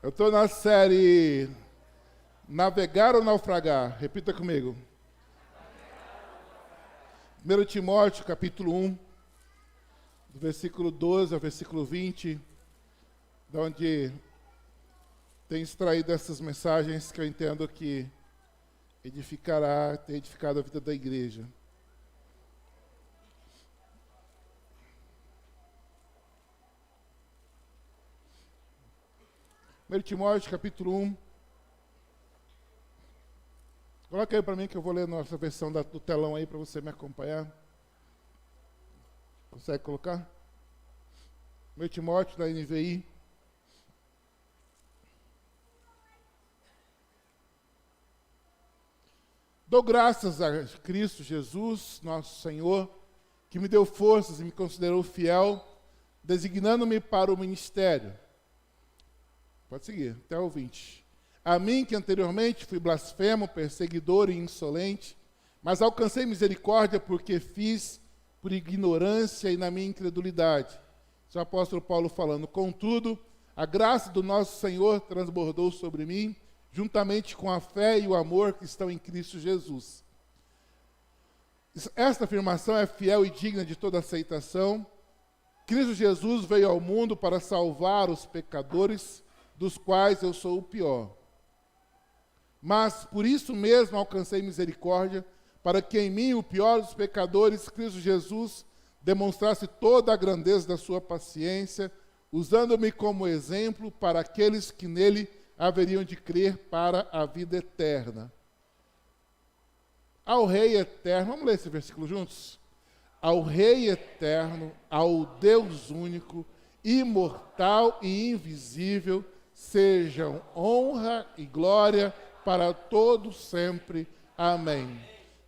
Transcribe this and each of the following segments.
Eu estou na série Navegar ou Naufragar? Repita comigo. 1 Timóteo, capítulo 1, do versículo 12 ao versículo 20, de onde tem extraído essas mensagens que eu entendo que tem edificado a vida da igreja. Timóteo, capítulo 1. Coloca aí para mim que eu vou ler a nossa versão do telão aí para você me acompanhar. Consegue colocar? 1 Timóteo, da NVI. Dou graças a Cristo Jesus, nosso Senhor, que me deu forças e me considerou fiel, designando-me para o ministério. Pode seguir, até o 20. A mim, que anteriormente fui blasfemo, perseguidor e insolente, mas alcancei misericórdia porque fiz por ignorância e na minha incredulidade. Isso é o apóstolo Paulo falando. Contudo, a graça do nosso Senhor transbordou sobre mim, juntamente com a fé e o amor que estão em Cristo Jesus. Esta afirmação é fiel e digna de toda aceitação. Cristo Jesus veio ao mundo para salvar os pecadores, dos quais eu sou o pior. Mas por isso mesmo alcancei misericórdia, para que em mim, o pior dos pecadores, Cristo Jesus, demonstrasse toda a grandeza da sua paciência, usando-me como exemplo para aqueles que nele haveriam de crer para a vida eterna. Ao Rei eterno, vamos ler esse versículo juntos? Ao Rei eterno, ao Deus único, imortal e invisível, sejam honra e glória para todos sempre. Amém.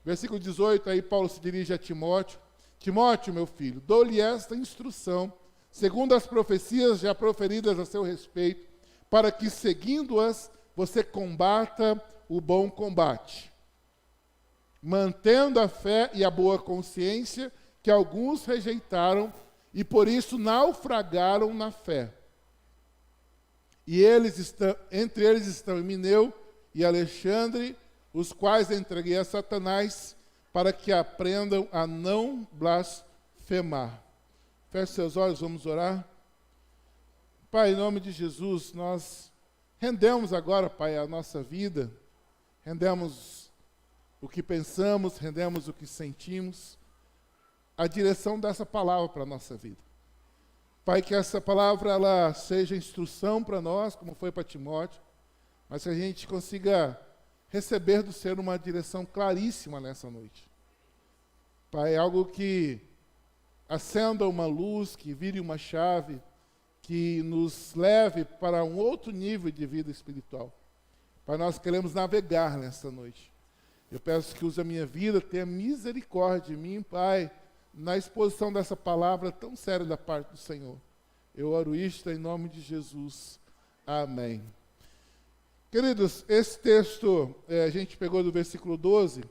Versículo 18, aí Paulo se dirige a Timóteo. Timóteo, meu filho, dou-lhe esta instrução, segundo as profecias já proferidas a seu respeito, para que, seguindo-as, você combata o bom combate, mantendo a fé e a boa consciência, que alguns rejeitaram e por isso naufragaram na fé. E entre eles estão Emineu e Alexandre, os quais entreguei a Satanás, para que aprendam a não blasfemar. Feche seus olhos, vamos orar. Pai, em nome de Jesus, nós rendemos agora, Pai, a nossa vida, rendemos o que pensamos, rendemos o que sentimos, a direção dessa palavra para a nossa vida. Pai, que essa palavra ela seja instrução para nós, como foi para Timóteo, mas que a gente consiga receber do Senhor uma direção claríssima nessa noite. Pai, algo que acenda uma luz, que vire uma chave, que nos leve para um outro nível de vida espiritual. Pai, nós queremos navegar nessa noite. Eu peço que use a minha vida, tenha misericórdia de mim, Pai, na exposição dessa palavra tão séria da parte do Senhor. Eu oro isto em nome de Jesus. Amém. Queridos, esse texto a gente pegou do versículo 12,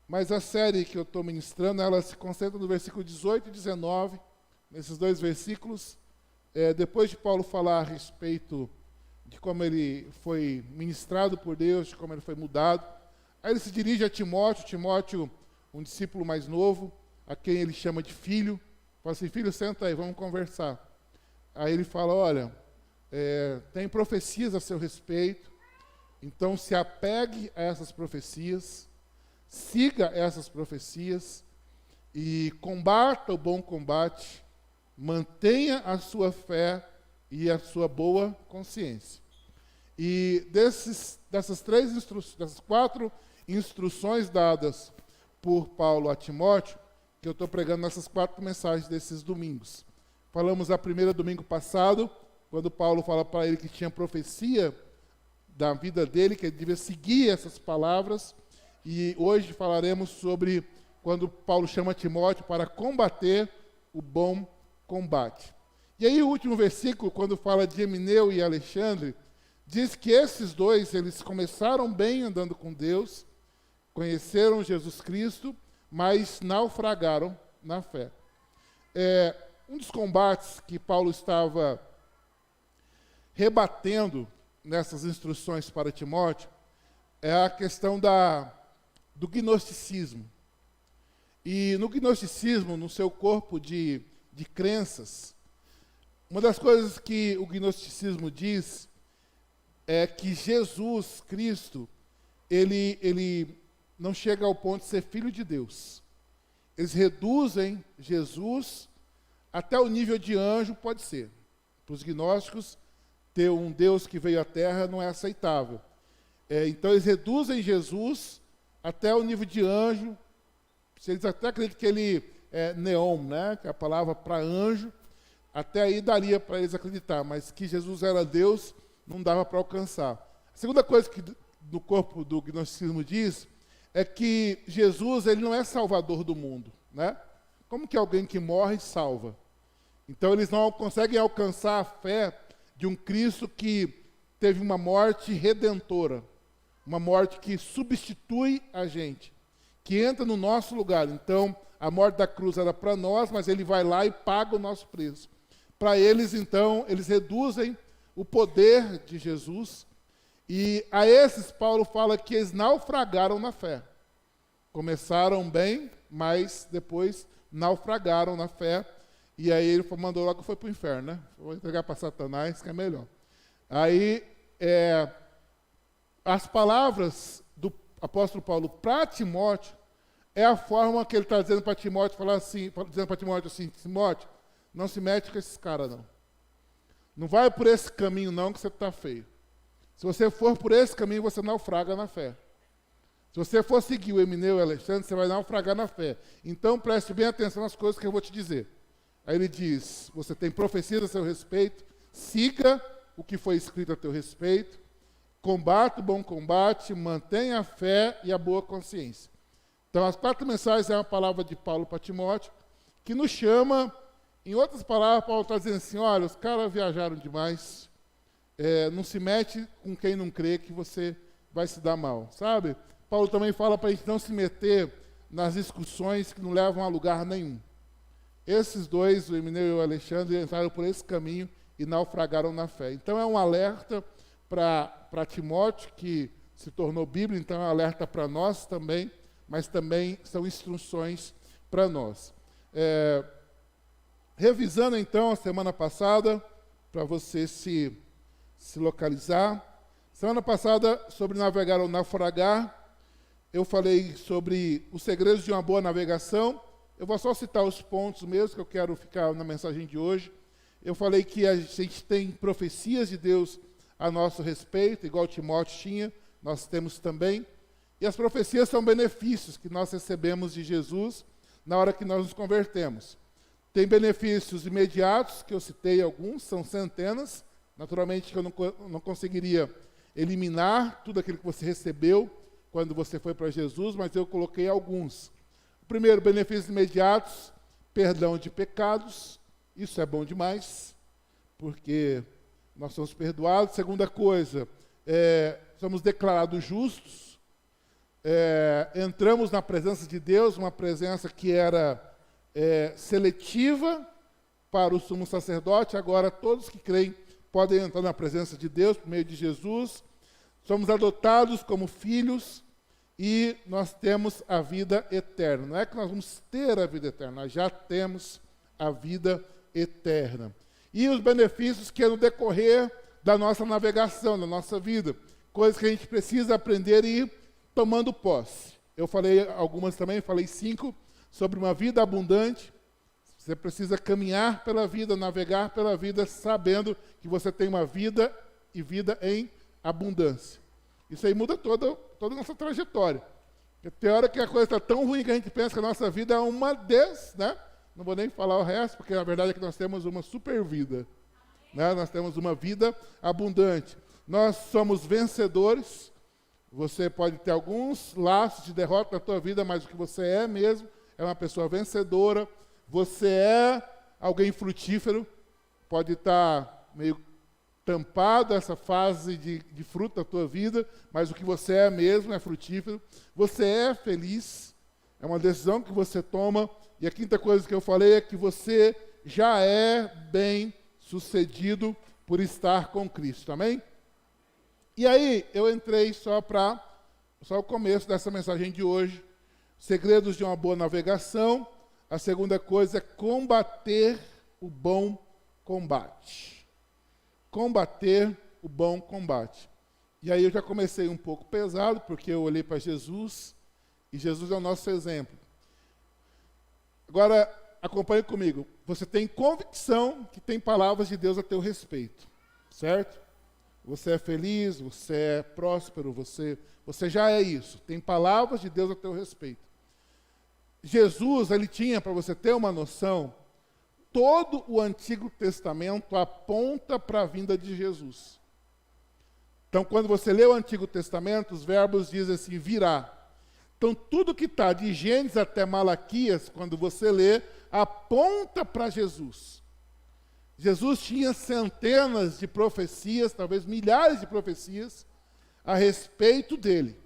mas a série que eu estou ministrando, ela se concentra no versículo 18 e 19, nesses dois versículos. Depois de Paulo falar a respeito de como ele foi ministrado por Deus, de como ele foi mudado, aí ele se dirige a Timóteo, um discípulo mais novo, a quem ele chama de filho. Fala assim: filho, senta aí, vamos conversar. Aí ele fala: olha, tem profecias a seu respeito, então se apegue a essas profecias, siga essas profecias e combata o bom combate, mantenha a sua fé e a sua boa consciência. E dessas quatro instruções dadas por Paulo a Timóteo, que eu estou pregando nessas 4 mensagens desses domingos. Falamos a primeira domingo passado, quando Paulo fala para ele que tinha profecia da vida dele, que ele devia seguir essas palavras, e hoje falaremos sobre quando Paulo chama Timóteo para combater o bom combate. E aí o último versículo, quando fala de Emineu e Alexandre, diz que esses dois, eles começaram bem andando com Deus, conheceram Jesus Cristo, mas naufragaram na fé. Um dos combates que Paulo estava rebatendo nessas instruções para Timóteo é a questão do gnosticismo. E no gnosticismo, no seu corpo de crenças, uma das coisas que o gnosticismo diz é que Jesus Cristo, ele não chega ao ponto de ser filho de Deus. Eles reduzem Jesus até o nível de anjo, pode ser. Para os gnósticos, ter um Deus que veio à Terra não é aceitável. Então eles reduzem Jesus até o nível de anjo. Eles até acreditam que ele é neon, né? Que é a palavra para anjo. Até aí daria para eles acreditar, mas que Jesus era Deus, não dava para alcançar. A segunda coisa que no corpo do gnosticismo diz é que Jesus ele não é salvador do mundo, né? Como que alguém que morre salva? Então eles não conseguem alcançar a fé de um Cristo que teve uma morte redentora, uma morte que substitui a gente, que entra no nosso lugar. Então a morte da cruz era para nós, mas ele vai lá e paga o nosso preço. Para eles, então, eles reduzem o poder de Jesus, e a esses Paulo fala que eles naufragaram na fé. Começaram bem, mas depois naufragaram na fé, e aí ele mandou logo, foi para o inferno, né? Vou entregar para Satanás, que é melhor. Aí, as palavras do apóstolo Paulo para Timóteo, é a forma que ele está dizendo para Timóteo, dizendo para Timóteo assim, Timóteo, não se mete com esses caras, não. Não vai por esse caminho, não, que você está feio. Se você for por esse caminho, você naufraga na fé. Se você for seguir o Emineu e o Alexandre, você vai naufragar na fé. Então, preste bem atenção nas coisas que eu vou te dizer. Aí ele diz, você tem profecias a seu respeito, siga o que foi escrito a teu respeito, combate o bom combate, mantenha a fé e a boa consciência. Então, as 4 mensagens é uma palavra de Paulo para Timóteo, que nos chama. Em outras palavras, Paulo está dizendo assim, olha, os caras viajaram demais, não se mete com quem não crê que você vai se dar mal, sabe? Paulo também fala para a gente não se meter nas discussões que não levam a lugar nenhum. Esses dois, o Emineu e o Alexandre, entraram por esse caminho e naufragaram na fé. Então é um alerta para Timóteo, que se tornou Bíblia, então é um alerta para nós também, mas também são instruções para nós. Revisando, então, a semana passada, para você se localizar. Semana passada, sobre navegar ou naufragar, eu falei sobre os segredos de uma boa navegação. Eu vou só citar os pontos mesmo, que eu quero ficar na mensagem de hoje. Eu falei que a gente tem profecias de Deus a nosso respeito, igual Timóteo tinha, nós temos também. E as profecias são benefícios que nós recebemos de Jesus na hora que nós nos convertemos. Tem benefícios imediatos, que eu citei alguns, são centenas. Naturalmente, que eu não conseguiria eliminar tudo aquilo que você recebeu quando você foi para Jesus, mas eu coloquei alguns. O primeiro, benefícios imediatos, perdão de pecados. Isso é bom demais, porque nós somos perdoados. Segunda coisa, somos declarados justos. Entramos na presença de Deus, uma presença que era seletiva para o sumo sacerdote. Agora todos que creem podem entrar na presença de Deus por meio de Jesus. Somos adotados como filhos e nós temos a vida eterna. Não é que nós vamos ter a vida eterna, nós já temos a vida eterna. E os benefícios que é no decorrer da nossa navegação, da nossa vida, coisas que a gente precisa aprender e ir tomando posse. Eu falei algumas também, falei 5, sobre uma vida abundante. Você precisa caminhar pela vida, navegar pela vida, sabendo que você tem uma vida e vida em abundância. Isso aí muda toda a nossa trajetória. Porque tem hora que a coisa está tão ruim que a gente pensa que a nossa vida é uma né? Não vou nem falar o resto, porque a verdade é que nós temos uma super vida. Né? Nós temos uma vida abundante. Nós somos vencedores. Você pode ter alguns laços de derrota na tua vida, mas o que você é mesmo é uma pessoa vencedora. Você é alguém frutífero. Pode estar meio tampado essa fase de fruto da tua vida, mas o que você é mesmo é frutífero. Você é feliz. É uma decisão que você toma. E a quinta coisa que eu falei é que você já é bem sucedido por estar com Cristo. Amém? E aí, eu entrei só o começo dessa mensagem de hoje. Segredos de uma boa navegação. A segunda coisa é combater o bom combate. Combater o bom combate. E aí eu já comecei um pouco pesado, porque eu olhei para Jesus, e Jesus é o nosso exemplo. Agora, acompanhe comigo. Você tem convicção que tem palavras de Deus a teu respeito, certo? Você é feliz, você é próspero, você já é isso. Tem palavras de Deus a teu respeito. Jesus, ele tinha, para você ter uma noção, todo o Antigo Testamento aponta para a vinda de Jesus. Então, quando você lê o Antigo Testamento, os verbos dizem assim, virá. Então, tudo que está de Gênesis até Malaquias, quando você lê, aponta para Jesus. Jesus tinha centenas de profecias, talvez milhares de profecias, a respeito dele.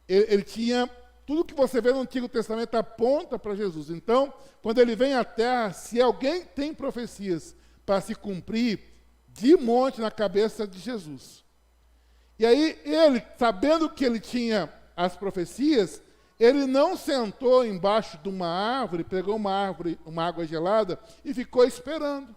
Ele tinha, tudo que você vê no Antigo Testamento aponta para Jesus. Então, quando ele vem à Terra, se alguém tem profecias para se cumprir, de monte na cabeça de Jesus. E aí, ele, sabendo que ele tinha as profecias, ele não sentou embaixo de uma árvore, pegou uma água gelada e ficou esperando.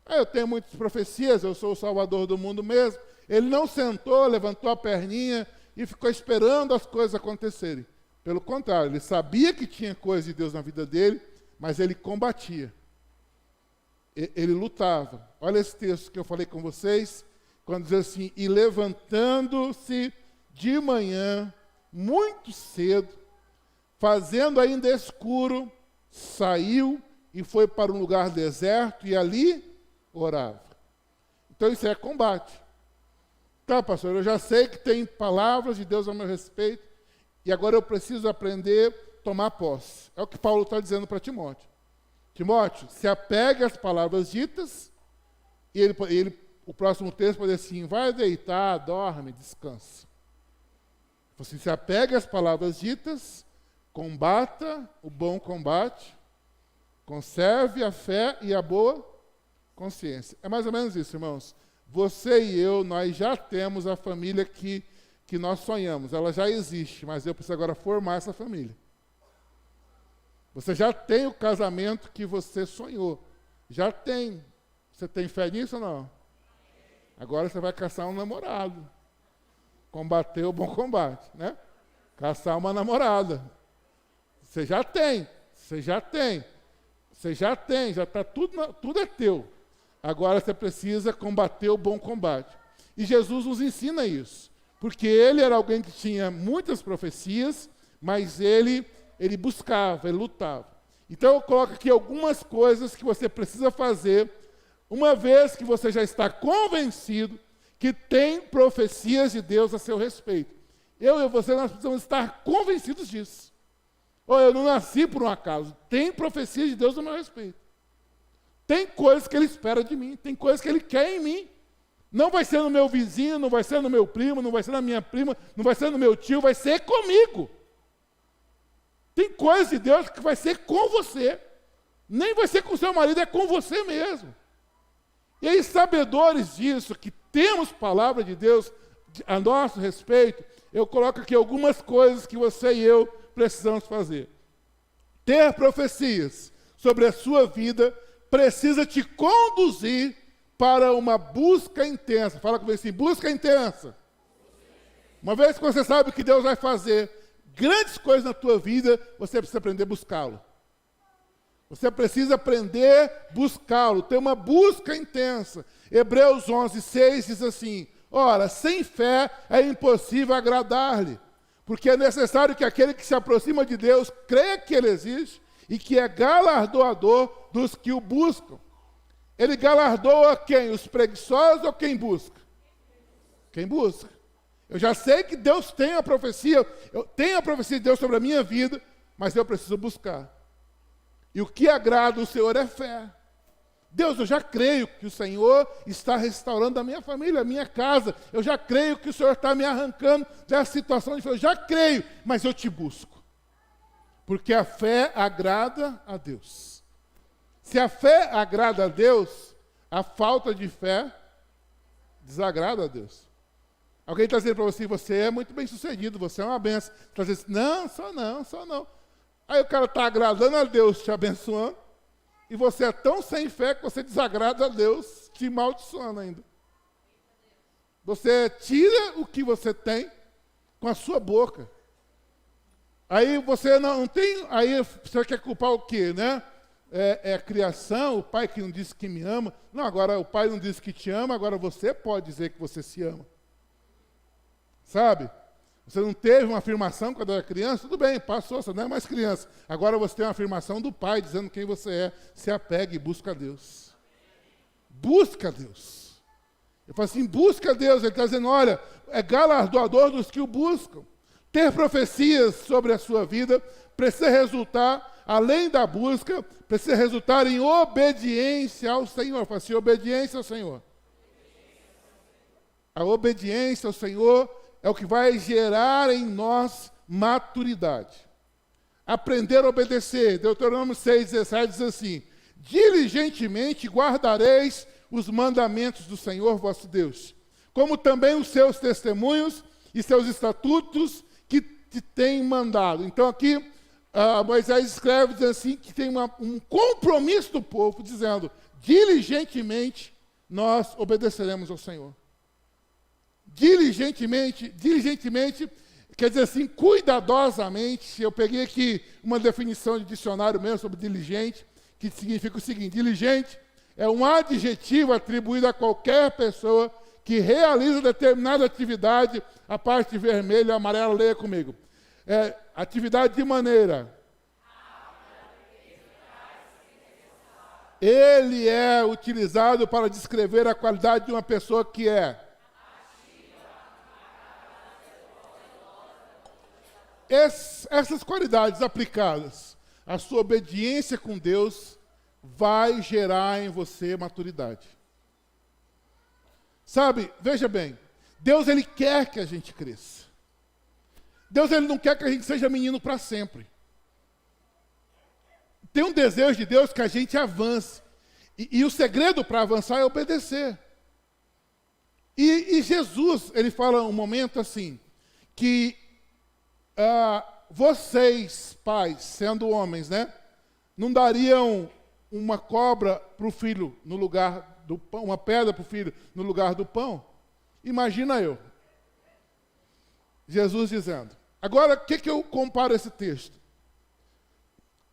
Eu tenho muitas profecias, eu sou o Salvador do mundo mesmo. Ele não sentou, levantou a perninha e ficou esperando as coisas acontecerem. Pelo contrário, ele sabia que tinha coisa de Deus na vida dele, mas ele combatia. Ele lutava. Olha esse texto que eu falei com vocês, quando diz assim, e levantando-se de manhã, muito cedo, fazendo ainda escuro, saiu e foi para um lugar deserto e ali orava. Então isso é combate. Tá, pastor, eu já sei que tem palavras de Deus a meu respeito e agora eu preciso aprender a tomar posse. É o que Paulo está dizendo para Timóteo. Timóteo, se apegue às palavras ditas, e o próximo texto pode dizer assim, vai deitar, dorme, descansa. Você se apegue às palavras ditas, combata o bom combate, conserve a fé e a boa consciência. É mais ou menos isso, irmãos. Você e eu, nós já temos a família que nós sonhamos. Ela já existe, mas eu preciso agora formar essa família. Você já tem o casamento que você sonhou. Já tem. Você tem fé nisso ou não? Agora você vai caçar um namorado. Combater o bom combate, né? Caçar uma namorada. Você já tem. Já está tudo é teu. Agora você precisa combater o bom combate. E Jesus nos ensina isso. Porque ele era alguém que tinha muitas profecias, mas ele buscava, ele lutava. Então eu coloco aqui algumas coisas que você precisa fazer, uma vez que você já está convencido que tem profecias de Deus a seu respeito. Eu e você, nós precisamos estar convencidos disso. Eu não nasci por um acaso. Tem profecias de Deus a meu respeito. Tem coisas que Ele espera de mim, tem coisas que Ele quer em mim. Não vai ser no meu vizinho, não vai ser no meu primo, não vai ser na minha prima, não vai ser no meu tio, vai ser comigo. Tem coisas de Deus que vai ser com você. Nem vai ser com seu marido, é com você mesmo. E aí, sabedores disso, que temos palavra de Deus a nosso respeito, eu coloco aqui algumas coisas que você e eu precisamos fazer. Ter profecias sobre a sua vida precisa te conduzir para uma busca intensa. Fala comigo assim, busca intensa. Uma vez que você sabe que Deus vai fazer grandes coisas na tua vida, você precisa aprender a buscá-lo. Você precisa aprender a buscá-lo, ter uma busca intensa. Hebreus 11:6 diz assim, ora, sem fé é impossível agradar-lhe, porque é necessário que aquele que se aproxima de Deus creia que Ele existe e que é galardoador dos que o buscam. Ele galardoa quem? Os preguiçosos ou quem busca? Quem busca. Eu já sei que Deus tem a profecia, eu tenho a profecia de Deus sobre a minha vida, mas eu preciso buscar. E o que agrada o Senhor é fé. Deus, eu já creio que o Senhor está restaurando a minha família, a minha casa. Eu já creio que o Senhor está me arrancando dessa situação. Eu já creio, mas eu te busco. Porque a fé agrada a Deus. Se a fé agrada a Deus, a falta de fé desagrada a Deus. Alguém está dizendo para você, você é muito bem sucedido, você é uma benção. Você está dizendo, não, só não. Aí o cara está agradando a Deus, te abençoando, e você é tão sem fé que você desagrada a Deus, te amaldiçoando ainda. Você tira o que você tem com a sua boca. Aí você não tem, aí você quer culpar o quê, né? É a criação, o pai que não disse que me ama. Não, agora o pai não disse que te ama, agora você pode dizer que você se ama. Sabe? Você não teve uma afirmação quando era criança? Tudo bem, passou, você não é mais criança. Agora você tem uma afirmação do pai dizendo quem você é. Se apegue e busca a Deus. Busca a Deus. Eu falo assim, busca a Deus. Ele está dizendo, olha, é galardoador dos que o buscam. Ter profecias sobre a sua vida precisa resultar, além da busca, precisa resultar em obediência ao Senhor. Eu falo assim, obediência ao Senhor. A obediência ao Senhor é o que vai gerar em nós maturidade. Aprender a obedecer. Deuteronômio 6,17 diz assim, diligentemente guardareis os mandamentos do Senhor vosso Deus, como também os seus testemunhos e seus estatutos que te tem mandado. Então aqui, Moisés escreve diz assim, que tem um compromisso do povo, dizendo, diligentemente nós obedeceremos ao Senhor. Diligentemente, quer dizer assim, cuidadosamente. Eu peguei aqui uma definição de dicionário mesmo sobre diligente, que significa o seguinte, diligente é um adjetivo atribuído a qualquer pessoa que realiza determinada atividade, a parte vermelha e amarela, leia comigo. Atividade de maneira. Ele é utilizado para descrever a qualidade de uma pessoa que é. Essas qualidades aplicadas à sua obediência com Deus vai gerar em você maturidade. Sabe, veja bem, Deus ele quer que a gente cresça. Deus ele não quer que a gente seja menino para sempre. Tem um desejo de Deus que a gente avance. E o segredo para avançar é obedecer. E Jesus, ele fala um momento assim, que vocês, pais, sendo homens, né, não dariam uma cobra para o filho no lugar do pão, uma pedra para o filho no lugar do pão? Imagina eu. Jesus dizendo. Agora, o que eu comparo esse texto?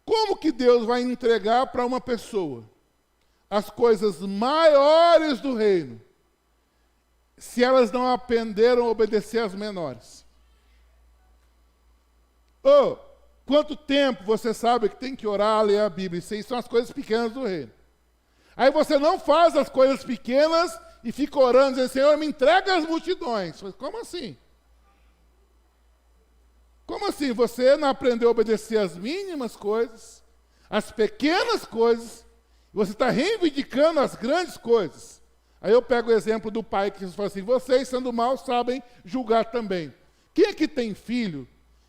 Como que Deus vai entregar para uma pessoa as coisas maiores do reino, se elas não aprenderam a obedecer às menores? Quanto tempo você sabe que tem que orar, ler a Bíblia? Isso são as coisas pequenas do reino. Aí você não faz as coisas pequenas e fica orando, dizendo, Senhor, me entrega as multidões. Como assim? Como assim? Você não aprendeu a obedecer às mínimas coisas, às pequenas coisas, você está reivindicando as grandes coisas. Aí eu pego o exemplo do pai que fala assim, vocês, sendo maus, sabem julgar também. Quem é que tem filho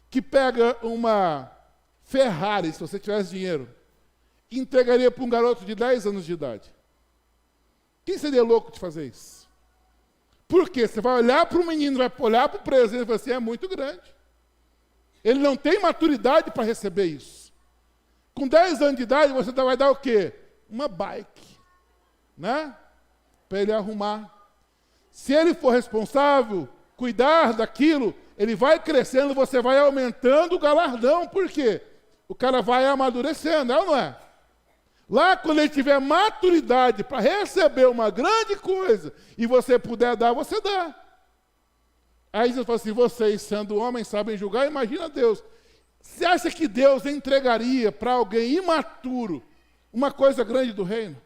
que pega uma Ferrari, se você tivesse dinheiro, e entregaria para um garoto de 10 anos de idade? Quem seria louco de fazer isso? Por quê? Você vai olhar para o menino, vai olhar para o presente e vai assim, é muito grande. Ele não tem maturidade para receber isso. Com 10 anos de idade, você vai dar o quê? Uma bike, né? Para ele arrumar. Se ele for responsável, cuidar daquilo, ele vai crescendo, você vai aumentando o galardão. Por quê? O cara vai amadurecendo, é ou não é? Lá, quando ele tiver maturidade para receber uma grande coisa, e você puder dar, você dá. Aí você fala assim, vocês, sendo homens, sabem julgar, imagina Deus. Você acha que Deus entregaria para alguém imaturo uma coisa grande do reino?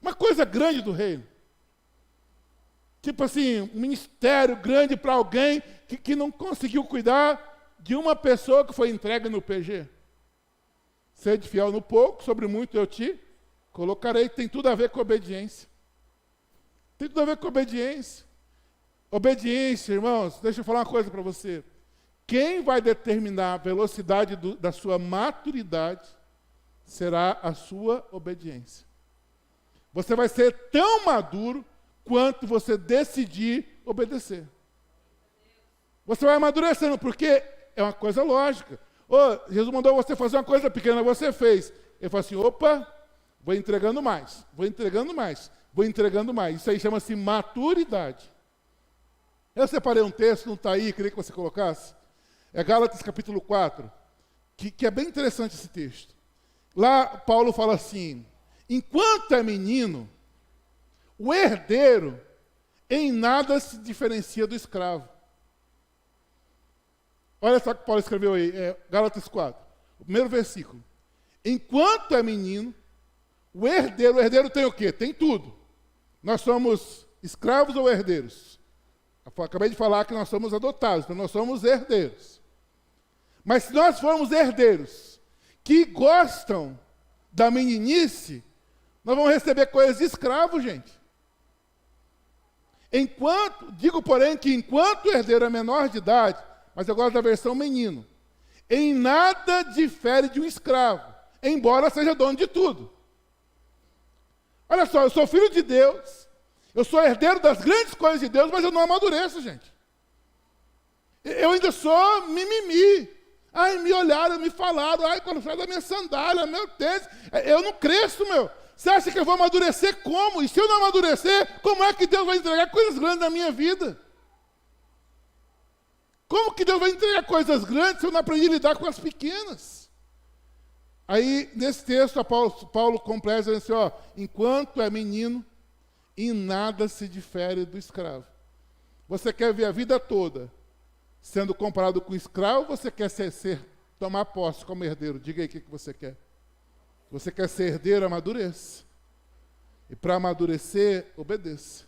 Uma coisa grande do reino. Tipo assim, um ministério grande para alguém que não conseguiu cuidar de uma pessoa que foi entregue no PG. Sede fiel no pouco, sobre muito eu te colocarei. Tem tudo a ver com obediência. Tem tudo a ver com obediência. Obediência, irmãos, deixa eu falar uma coisa para você. Quem vai determinar a velocidade da sua maturidade será a sua obediência. Você vai ser tão maduro quanto você decidir obedecer. Você vai amadurecendo, porque é uma coisa lógica. Jesus mandou você fazer uma coisa pequena, você fez. Ele falou assim, opa, vou entregando mais, vou entregando mais, vou entregando mais. Isso aí chama-se maturidade. Eu separei um texto, não está aí, queria que você colocasse. É Gálatas capítulo 4, que é bem interessante esse texto. Lá Paulo fala assim, enquanto é menino, o herdeiro em nada se diferencia do escravo. Olha só o que Paulo escreveu aí, Gálatas 4, o primeiro versículo. Enquanto é menino, o herdeiro tem o quê? Tem tudo. Nós somos escravos ou herdeiros? Acabei de falar que nós somos adotados, então nós somos herdeiros. Mas se nós formos herdeiros que gostam da meninice, nós vamos receber coisas de escravo, gente. Digo, porém, que enquanto o herdeiro é menor de idade, mas eu gosto da versão menino, em nada difere de um escravo, embora seja dono de tudo. Olha só, eu sou filho de Deus, eu sou herdeiro das grandes coisas de Deus, mas eu não amadureço, gente. Eu ainda sou mimimi. Ai, me olharam, me falaram, ai, quando sai da minha sandália, meu tênis, eu não cresço, meu. Você acha que eu vou amadurecer como? E se eu não amadurecer, como é que Deus vai entregar coisas grandes na minha vida? Como que Deus vai entregar coisas grandes se eu não aprendi a lidar com as pequenas? Aí, nesse texto, Paulo completa dizendo assim, ó, enquanto é menino, em nada se difere do escravo. Você quer ver a vida toda sendo comparado com escravo, ou você quer tomar posse como herdeiro? Diga aí o que você quer. Você quer ser herdeiro, amadureça. E para amadurecer, obedeça.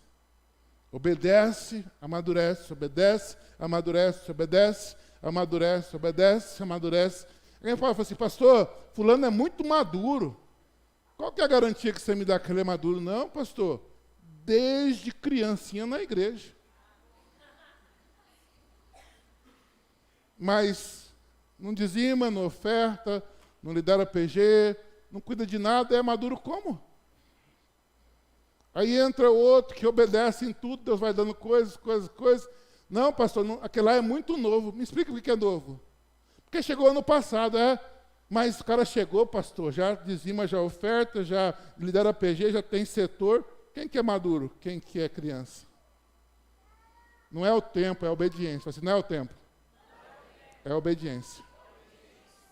Obedece, amadurece, obedece, amadurece, obedece, amadurece, obedece, amadurece. Alguém fala assim, pastor, fulano é muito maduro. Qual que é a garantia que você me dá que ele é maduro? Não, pastor, desde criancinha na igreja. Mas não dizima, não oferta, não lidera PG, não cuida de nada, é maduro como? Aí entra outro que obedece em tudo, Deus vai dando coisas. Não, pastor, aquele lá é muito novo. Me explica o que é novo. Porque chegou ano passado, mas o cara chegou, pastor, já dizima, já oferta, já lidera PG, já tem setor. Quem que é maduro? Quem que é criança? Não é o tempo, é a obediência. Assim, não é o tempo. É a obediência.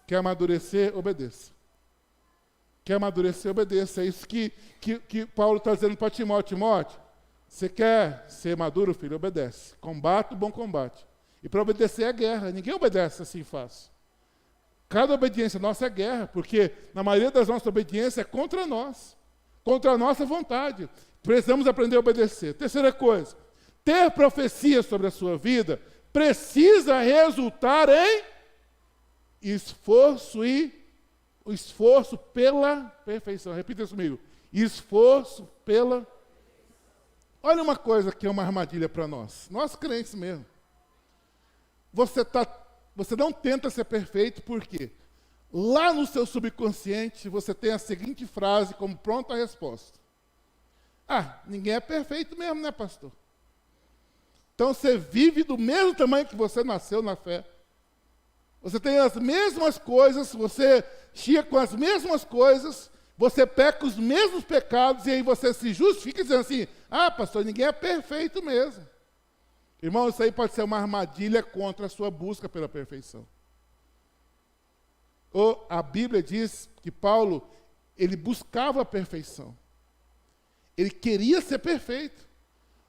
Quer amadurecer? Obedeça. Quer amadurecer? Obedeça. É isso que Paulo está dizendo para Timóteo. Timóteo, você quer ser maduro, filho? Obedece. Combate o bom combate. E para obedecer é guerra. Ninguém obedece assim fácil. Cada obediência nossa é guerra, porque na maioria das nossas obediências é contra nós. Contra a nossa vontade. Precisamos aprender a obedecer. Terceira coisa. Ter profecia sobre a sua vida precisa resultar em esforço pela perfeição. Repita isso comigo. Esforço pela... Olha uma coisa que é uma armadilha para nós. Nós crentes mesmo. Você não tenta ser perfeito porque lá no seu subconsciente você tem a seguinte frase como pronta resposta. Ninguém é perfeito mesmo, né, pastor? Então você vive do mesmo tamanho que você nasceu na fé. Você tem as mesmas coisas, você chia com as mesmas coisas, você peca os mesmos pecados e aí você se justifica dizendo assim, pastor, ninguém é perfeito mesmo. Irmão, isso aí pode ser uma armadilha contra a sua busca pela perfeição. A Bíblia diz que Paulo, ele buscava a perfeição. Ele queria ser perfeito.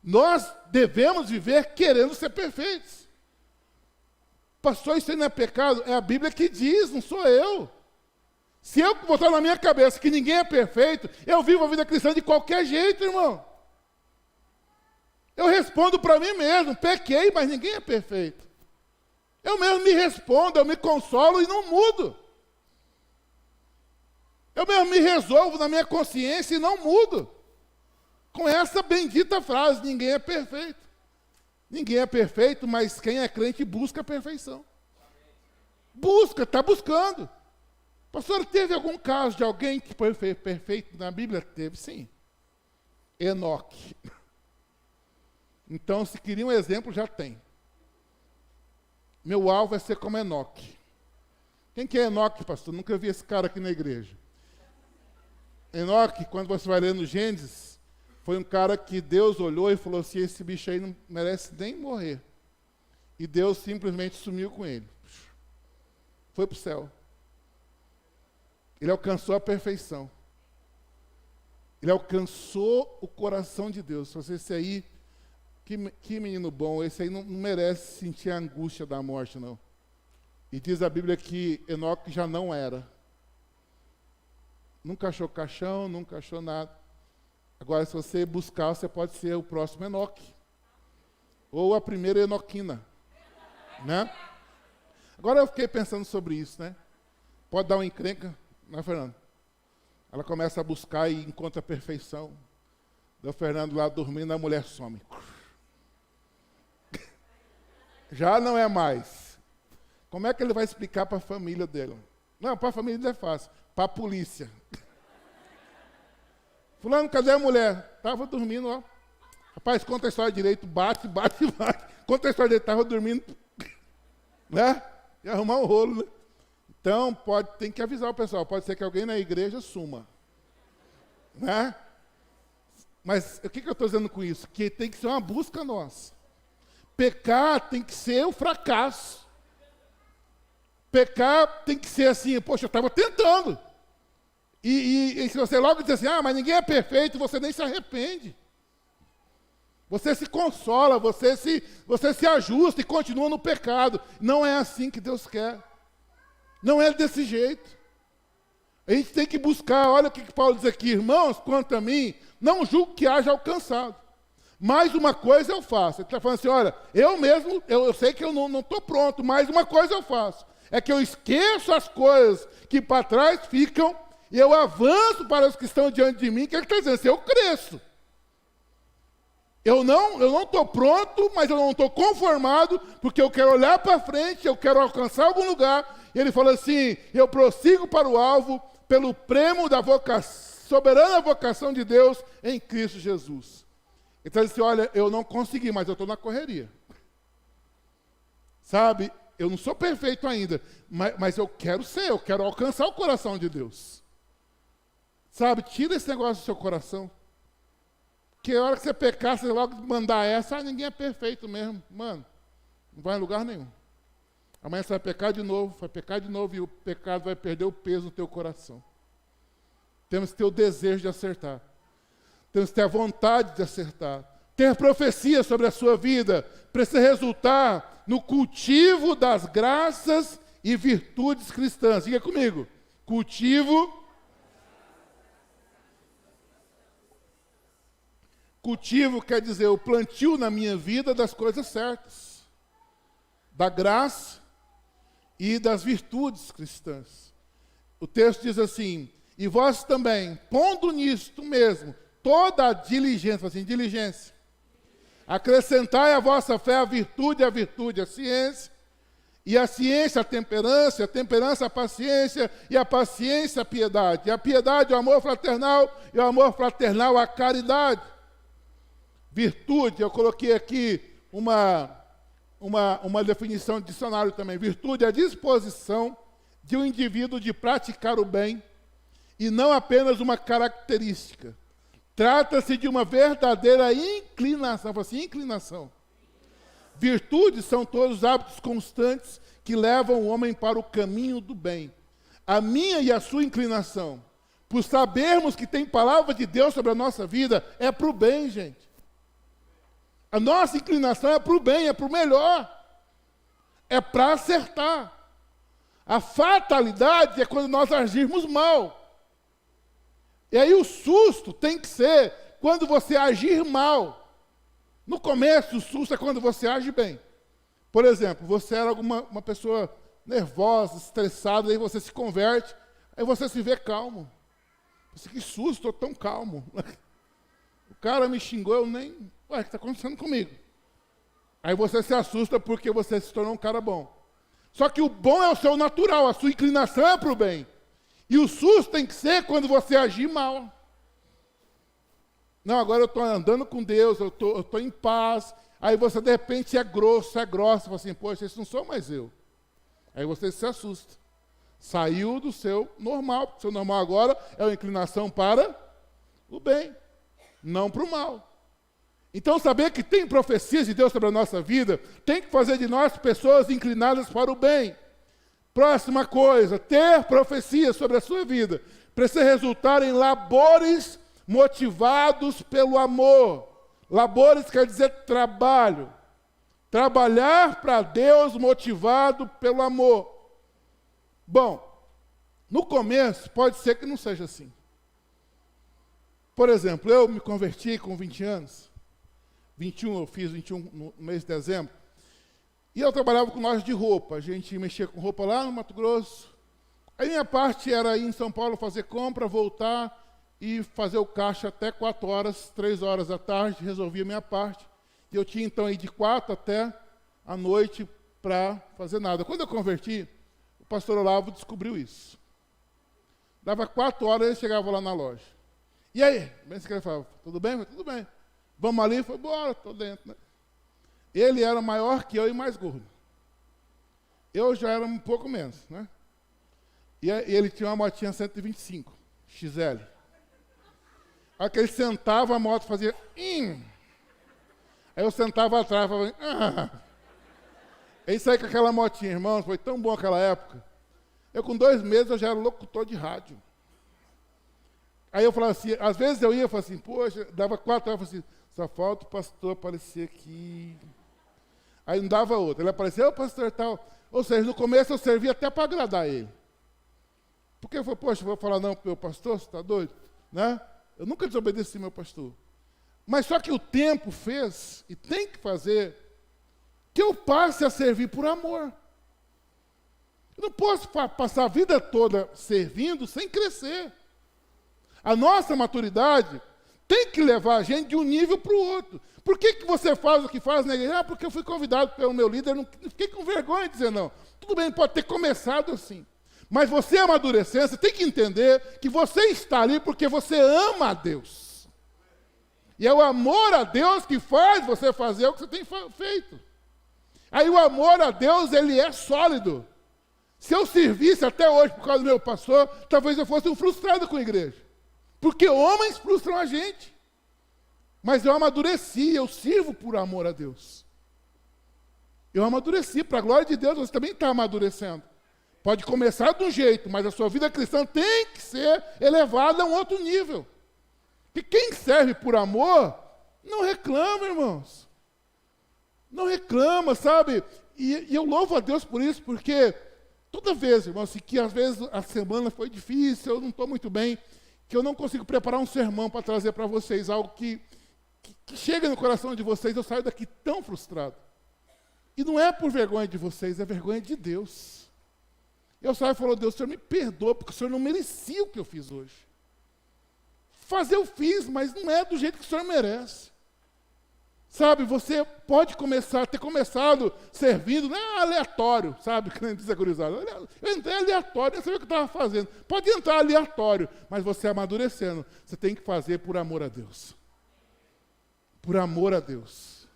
Nós devemos viver querendo ser perfeitos. Pastor, isso aí não é pecado? É a Bíblia que diz, não sou eu. Se eu botar na minha cabeça que ninguém é perfeito, eu vivo a vida cristã de qualquer jeito, irmão. Eu respondo para mim mesmo, pequei, mas ninguém é perfeito. Eu mesmo me respondo, eu me consolo e não mudo. Eu mesmo me resolvo na minha consciência e não mudo. Com essa bendita frase, ninguém é perfeito. Ninguém é perfeito, mas quem é crente busca a perfeição. Busca, está buscando. Pastor, teve algum caso de alguém que foi perfeito na Bíblia? Teve, sim. Enoque. Então, se queria um exemplo, já tem. Meu alvo é ser como Enoque. Quem que é Enoque, pastor? Nunca vi esse cara aqui na igreja. Enoque, quando você vai ler no Gênesis, foi um cara que Deus olhou e falou assim, esse bicho aí não merece nem morrer. E Deus simplesmente sumiu com ele. Foi para o céu. Ele alcançou a perfeição. Ele alcançou o coração de Deus. Esse aí, que menino bom, esse aí não merece sentir a angústia da morte, não. E diz a Bíblia que Enoque já não era. Nunca achou caixão, nunca achou nada. Agora, se você buscar, você pode ser o próximo Enoque. Ou a primeira Enoquina. Né? Agora eu fiquei pensando sobre isso, né? Pode dar uma encrenca, né, Fernando? Ela começa a buscar e encontra a perfeição. O Fernando lá dormindo, a mulher some. Já não é mais. Como é que ele vai explicar para a família dele? Não, para a família dele é fácil. Para a polícia. Fulano, cadê a mulher? Estava dormindo, ó. Rapaz, conta a história direito. Bate. Conta a história dele. Estava dormindo. Né? E arrumar um rolo, né? Então, tem que avisar o pessoal. Pode ser que alguém na igreja suma. Né? Mas o que eu estou dizendo com isso? Que tem que ser uma busca nossa. Pecar tem que ser o fracasso. Pecar tem que ser assim, poxa, eu estava tentando. E se você logo diz assim, mas ninguém é perfeito, você nem se arrepende. Você se consola, você se ajusta e continua no pecado. Não é assim que Deus quer. Não é desse jeito. A gente tem que buscar, olha o que Paulo diz aqui, irmãos, quanto a mim, não julgo que haja alcançado. Mais uma coisa eu faço. Ele está falando assim, olha, eu mesmo, eu sei que eu não estou pronto, mas uma coisa eu faço. É que eu esqueço as coisas que para trás ficam e eu avanço para os que estão diante de mim, que ele está dizendo assim, eu cresço. Eu não estou pronto, mas eu não estou conformado, porque eu quero olhar para frente, eu quero alcançar algum lugar. E ele fala assim, eu prossigo para o alvo, pelo prêmio da soberana vocação de Deus em Cristo Jesus. Então ele disse, olha, eu não consegui, mas eu estou na correria. Sabe, eu não sou perfeito ainda, mas eu quero ser, eu quero alcançar o coração de Deus. Sabe, tira esse negócio do seu coração. Que a hora que você pecar, você logo mandar essa, ninguém é perfeito mesmo. Mano, não vai em lugar nenhum. Amanhã você vai pecar de novo e o pecado vai perder o peso do teu coração. Temos que ter o desejo de acertar. Temos que ter a vontade de acertar. Ter profecia sobre a sua vida precisa resultar no cultivo das graças e virtudes cristãs. Diga comigo. Cultivo quer dizer o plantio na minha vida das coisas certas. Da graça e das virtudes cristãs. O texto diz assim, e vós também, pondo nisto mesmo, toda a diligência, assim, diligência. Acrescentai à vossa fé a virtude a ciência, e a ciência a temperança a paciência, e a paciência a piedade, e a piedade o amor fraternal, e o amor fraternal a caridade. Virtude, eu coloquei aqui uma definição de dicionário também. Virtude é a disposição de um indivíduo de praticar o bem, e não apenas uma característica. Trata-se de uma verdadeira inclinação. Fala assim, inclinação. Virtudes são todos os hábitos constantes que levam o homem para o caminho do bem. A minha e a sua inclinação, por sabermos que tem palavra de Deus sobre a nossa vida, é para o bem, gente. A nossa inclinação é para o bem, é para o melhor. É para acertar. A fatalidade é quando nós agirmos mal. E aí o susto tem que ser quando você agir mal. No começo, o susto é quando você age bem. Por exemplo, você era uma pessoa nervosa, estressada, aí você se converte, aí você se vê calmo. Você, que susto, estou tão calmo. O cara me xingou, eu nem... Ué, o que está acontecendo comigo? Aí você se assusta porque você se tornou um cara bom. Só que o bom é o seu natural, a sua inclinação é para o bem. E o susto tem que ser quando você agir mal. Não, agora eu estou andando com Deus, eu estou em paz. Aí você, de repente, é grossa, fala assim, poxa, isso não sou mais eu. Aí você se assusta. Saiu do seu normal. O seu normal agora é uma inclinação para o bem, não para o mal. Então, saber que tem profecias de Deus sobre a nossa vida, tem que fazer de nós pessoas inclinadas para o bem. Próxima coisa, ter profecias sobre a sua vida precisa resultar em labores motivados pelo amor. Labores quer dizer trabalho. Trabalhar para Deus motivado pelo amor. Bom, no começo pode ser que não seja assim. Por exemplo, eu me converti com 20 anos. 21, eu fiz 21 no mês de dezembro. E eu trabalhava com loja de roupa. A gente mexia com roupa lá no Mato Grosso. A minha parte era ir em São Paulo fazer compra, voltar e fazer o caixa até 4 horas, 3 horas da tarde, resolvia a minha parte. E eu tinha então aí de 4 até a noite para fazer nada. Quando eu converti, o pastor Olavo descobriu isso. Dava 4 horas, ele chegava lá na loja. E aí? Bem, você falava, tudo bem? Tudo bem. Vamos ali? Foi, bora, estou dentro. Né? Ele era maior que eu e mais gordo. Eu já era um pouco menos, né? E ele tinha uma motinha 125, XL. Aí que ele sentava, a moto fazia... Aí eu sentava atrás, falava... Aí saí com aquela motinha, irmãos, foi tão bom aquela época. Eu com 2 meses eu já era locutor de rádio. Aí eu falava assim, às vezes eu ia e falava assim, poxa, dava 4 horas, eu falava assim, só falta o pastor aparecer aqui. Aí não dava outra. Ele apareceu, o pastor tal. Ou seja, no começo eu servia até para agradar ele. Porque eu falei, poxa, vou falar não para o meu pastor, você está doido? Né? Eu nunca desobedeci meu pastor. Mas só que o tempo fez, e tem que fazer, que eu passe a servir por amor. Eu não posso passar a vida toda servindo sem crescer. A nossa maturidade tem que levar a gente de um nível para o outro. Por que você faz o que faz na igreja? Porque eu fui convidado pelo meu líder, não fiquei com vergonha de dizer não. Tudo bem, pode ter começado assim. Mas você amadurecendo, você tem que entender que você está ali porque você ama a Deus. E é o amor a Deus que faz você fazer o que você tem feito. Aí o amor a Deus, ele é sólido. Se eu servisse até hoje por causa do meu pastor, talvez eu fosse um frustrado com a igreja. Porque homens frustram a gente. Mas eu amadureci, eu sirvo por amor a Deus. Eu amadureci, para a glória de Deus, você também está amadurecendo. Pode começar de um jeito, mas a sua vida cristã tem que ser elevada a um outro nível. Porque quem serve por amor, não reclama, irmãos. Não reclama, sabe? E eu louvo a Deus por isso, porque toda vez, irmãos, que às vezes a semana foi difícil, eu não estou muito bem, que eu não consigo preparar um sermão para trazer para vocês, algo que chega no coração de vocês, eu saio daqui tão frustrado. E não é por vergonha de vocês, é vergonha de Deus. Eu saio e falo, Deus, o Senhor me perdoa, porque o Senhor não merecia o que eu fiz hoje. Fazer eu fiz, mas não é do jeito que o Senhor merece. Sabe, você pode ter começado servindo, não é aleatório, sabe, que nem diz a gurizada. Eu entrei aleatório, não sabia o que eu estava fazendo. Pode entrar aleatório, mas você amadurecendo, você tem que fazer por amor a Deus. Por amor a Deus.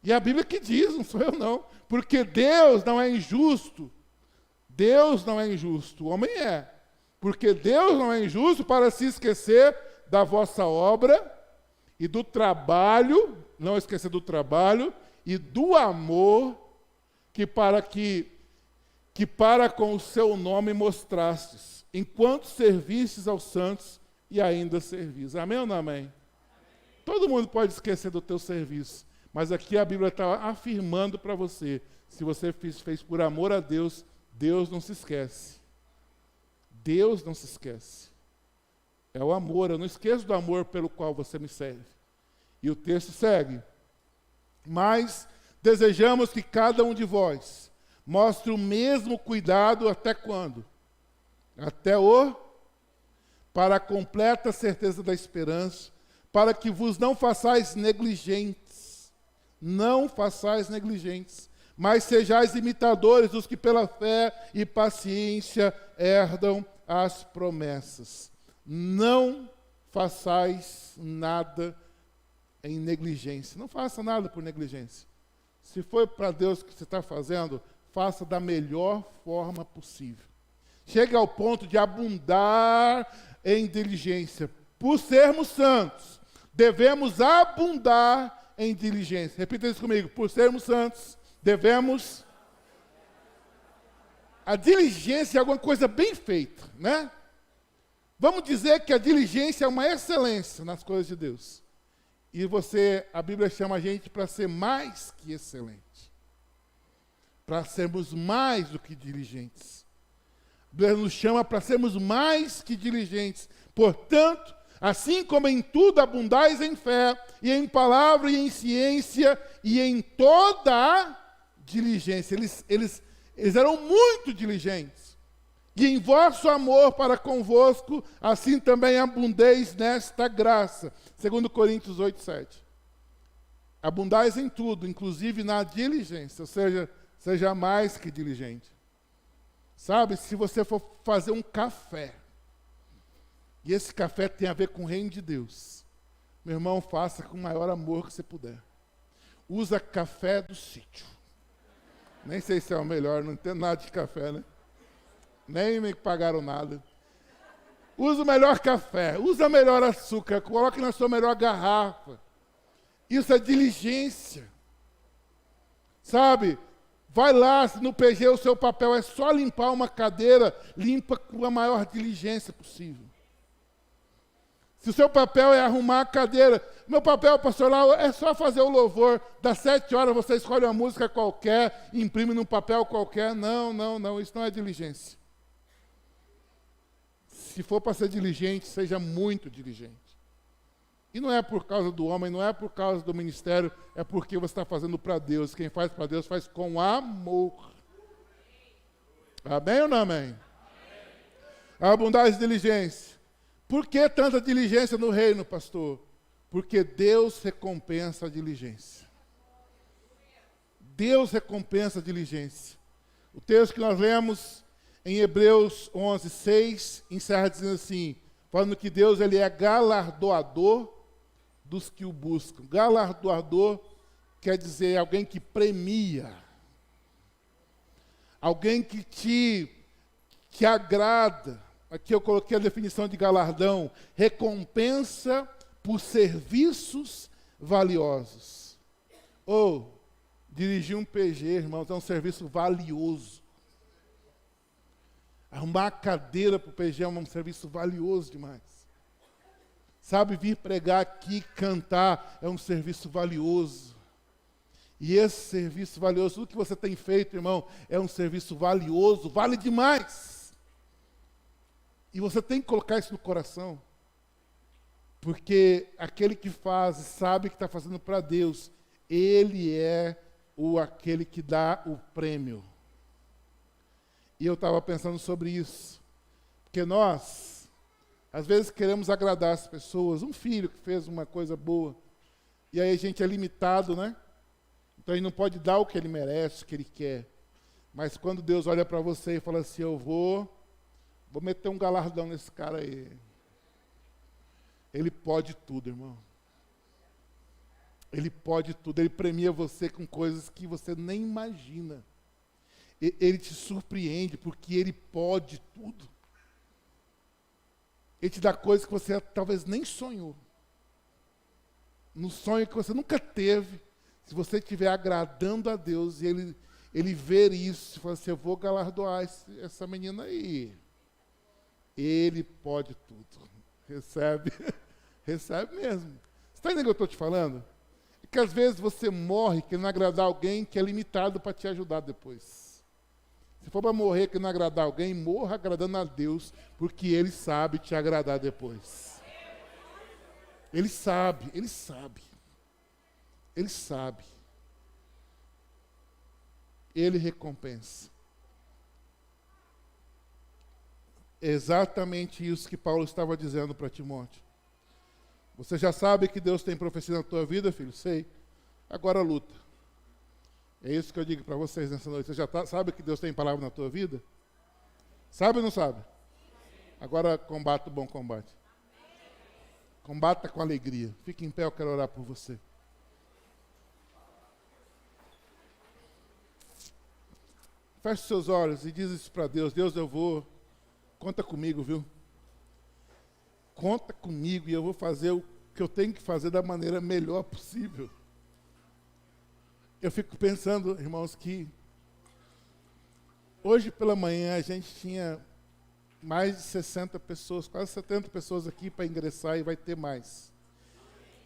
E a Bíblia que diz, não sou eu não, porque Deus não é injusto. Deus não é injusto, o homem é. Porque Deus não é injusto para se esquecer da vossa obra e do trabalho, não esquecer do trabalho e do amor que para com o seu nome mostrastes, enquanto servistes aos santos e ainda servis. Amém ou não amém? Todo mundo pode esquecer do teu serviço, mas aqui a Bíblia está afirmando para você, se você fez por amor a Deus, Deus não se esquece. Deus não se esquece. É o amor, eu não esqueço do amor pelo qual você me serve. E o texto segue. Mas desejamos que cada um de vós mostre o mesmo cuidado até quando? Para a completa certeza da esperança, para que vos não façais negligentes, mas sejais imitadores dos que pela fé e paciência herdam as promessas. Não façais nada em negligência. Não faça nada por negligência. Se for para Deus que você está fazendo, faça da melhor forma possível. Chegue ao ponto de abundar em diligência. Por sermos santos, devemos abundar em diligência. Repita isso comigo. Por sermos santos, devemos... A diligência é alguma coisa bem feita, né? Vamos dizer que a diligência é uma excelência nas coisas de Deus. E a Bíblia chama a gente para ser mais que excelente. Para sermos mais do que diligentes. A Bíblia nos chama para sermos mais que diligentes. Portanto, assim como em tudo abundais em fé, e em palavra, e em ciência, e em toda a diligência. Eles eram muito diligentes. E em vosso amor para convosco, assim também abundeis nesta graça. 2 Coríntios 8, 7. Abundais em tudo, inclusive na diligência, ou seja, seja mais que diligente. Sabe, se você for fazer um café, e esse café tem a ver com o reino de Deus, meu irmão, faça com o maior amor que você puder. Usa café do sítio. Nem sei se é o melhor, não entendo nada de café, né? Nem me pagaram nada. Usa o melhor café, usa o melhor açúcar, coloque na sua melhor garrafa. Isso é diligência. Sabe? Vai lá, se no PG o seu papel é só limpar uma cadeira, limpa com a maior diligência possível. Se o seu papel é arrumar a cadeira, meu papel pastoral é só fazer o louvor. Das 7 horas você escolhe uma música qualquer, imprime num papel qualquer. Não, isso não é diligência. Se for para ser diligente, seja muito diligente. E não é por causa do homem, não é por causa do ministério, é porque você está fazendo para Deus. Quem faz para Deus faz com amor. Amém ou não amém? Abundar de diligência. Por que tanta diligência no reino, pastor? Porque Deus recompensa a diligência. Deus recompensa a diligência. O texto que nós lemos em Hebreus 11, 6, encerra dizendo assim, falando que Deus ele é galardoador dos que o buscam. Galardoador quer dizer alguém que premia. Alguém que te agrada. Aqui eu coloquei a definição de galardão. Recompensa por serviços valiosos. Ou, dirigir um PG, irmãos, é um serviço valioso. Arrumar a cadeira para o PG é um serviço valioso demais. Sabe, vir pregar aqui, cantar, é um serviço valioso. E esse serviço valioso, tudo que você tem feito, irmão, é um serviço valioso, vale demais. E você tem que colocar isso no coração. Porque aquele que faz e sabe que está fazendo para Deus, ele é aquele que dá o prêmio. E eu estava pensando sobre isso. Porque nós, às vezes, queremos agradar as pessoas. Um filho que fez uma coisa boa. E aí a gente é limitado, né? Então ele não pode dar o que ele merece, o que ele quer. Mas quando Deus olha para você e fala assim, eu vou meter um galardão nesse cara aí. Ele pode tudo, irmão. Ele pode tudo. Ele premia você com coisas que você nem imagina. Ele te surpreende porque ele pode tudo. Ele te dá coisas que você talvez nem sonhou. No sonho que você nunca teve. Se você estiver agradando a Deus e ele ver isso, e falar assim, eu vou galardoar essa menina aí. Ele pode tudo. Recebe. Recebe mesmo. Você está entendendo o que eu estou te falando? É que às vezes você morre querendo agradar alguém que é limitado para te ajudar depois. Se for para morrer querendo agradar alguém, morra agradando a Deus, porque Ele sabe te agradar depois. Ele sabe, Ele sabe. Ele sabe. Ele recompensa. É exatamente isso que Paulo estava dizendo para Timóteo. Você já sabe que Deus tem profecia na tua vida, filho? Sei. Agora luta. É isso que eu digo para vocês nessa noite. Você já sabe que Deus tem palavra na tua vida? Sabe ou não sabe? Agora combate o bom combate. Combata com alegria. Fique em pé, eu quero orar por você. Feche seus olhos e diz isso para Deus. Deus, eu vou. Conta comigo, viu? Conta comigo e eu vou fazer o que eu tenho que fazer da maneira melhor possível. Eu fico pensando, irmãos, que hoje pela manhã a gente tinha mais de 60 pessoas, quase 70 pessoas aqui para ingressar e vai ter mais.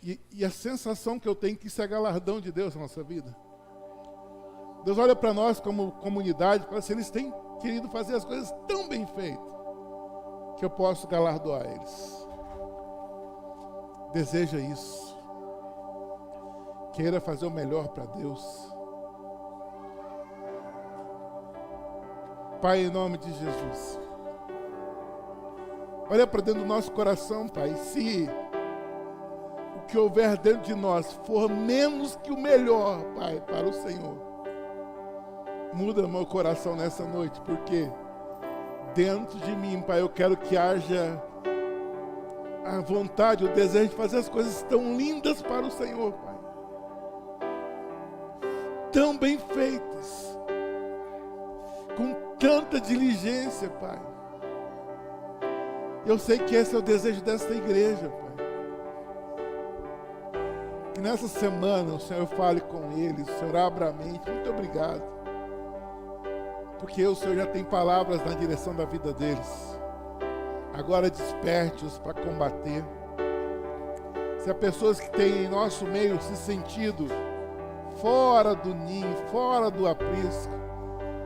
E a sensação que eu tenho que isso é galardão de Deus na nossa vida. Deus olha para nós como comunidade e fala assim, eles têm querido fazer as coisas tão bem feitas que eu posso galardoar eles. Deseja isso. Queira fazer o melhor para Deus. Pai, em nome de Jesus. Olha para dentro do nosso coração, Pai. Se o que houver dentro de nós for menos que o melhor, Pai, para o Senhor, muda meu coração nessa noite, porque dentro de mim, Pai, eu quero que haja a vontade, o desejo de fazer as coisas tão lindas para o Senhor, Pai. Tão bem feitas, com tanta diligência, Pai. Eu sei que esse é o desejo desta igreja, Pai. Que nessa semana o Senhor fale com eles, o Senhor abra a mente. Muito obrigado. Porque o Senhor já tem palavras na direção da vida deles. Agora desperte-os para combater. Se há pessoas que têm em nosso meio se sentido fora do ninho, fora do aprisco,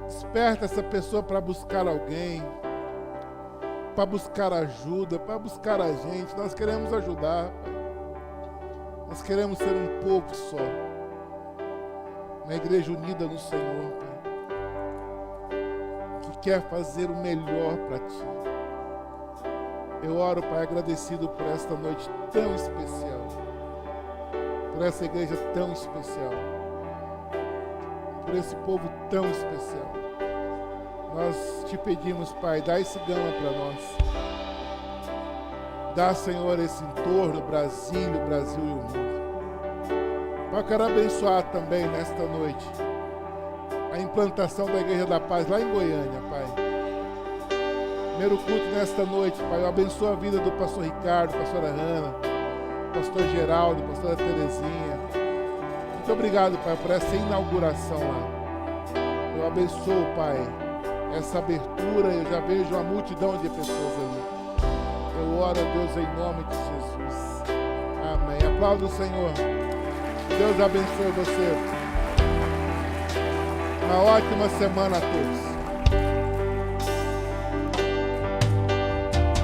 desperta essa pessoa para buscar alguém, para buscar ajuda, para buscar a gente. Nós queremos ajudar, Pai. Nós queremos ser um povo só, uma igreja unida no Senhor, Pai, que quer fazer o melhor para Ti. Eu oro, Pai, agradecido por esta noite tão especial, por essa igreja tão especial, por esse povo tão especial. Nós Te pedimos, Pai, dá esse gama para nós. Dá, Senhor, esse entorno, Brasília, o Brasil e o mundo. Pai, eu quero abençoar também nesta noite a implantação da Igreja da Paz lá em Goiânia, Pai. Primeiro culto nesta noite, Pai, eu abençoo a vida do pastor Ricardo, pastora Ana, pastor Geraldo, pastora Terezinha. Muito obrigado, Pai, por essa inauguração lá. Eu abençoo, Pai, essa abertura. Eu já vejo uma multidão de pessoas ali. Eu oro a Deus em nome de Jesus. Amém. Aplauda o Senhor. Deus abençoe você. Uma ótima semana a todos.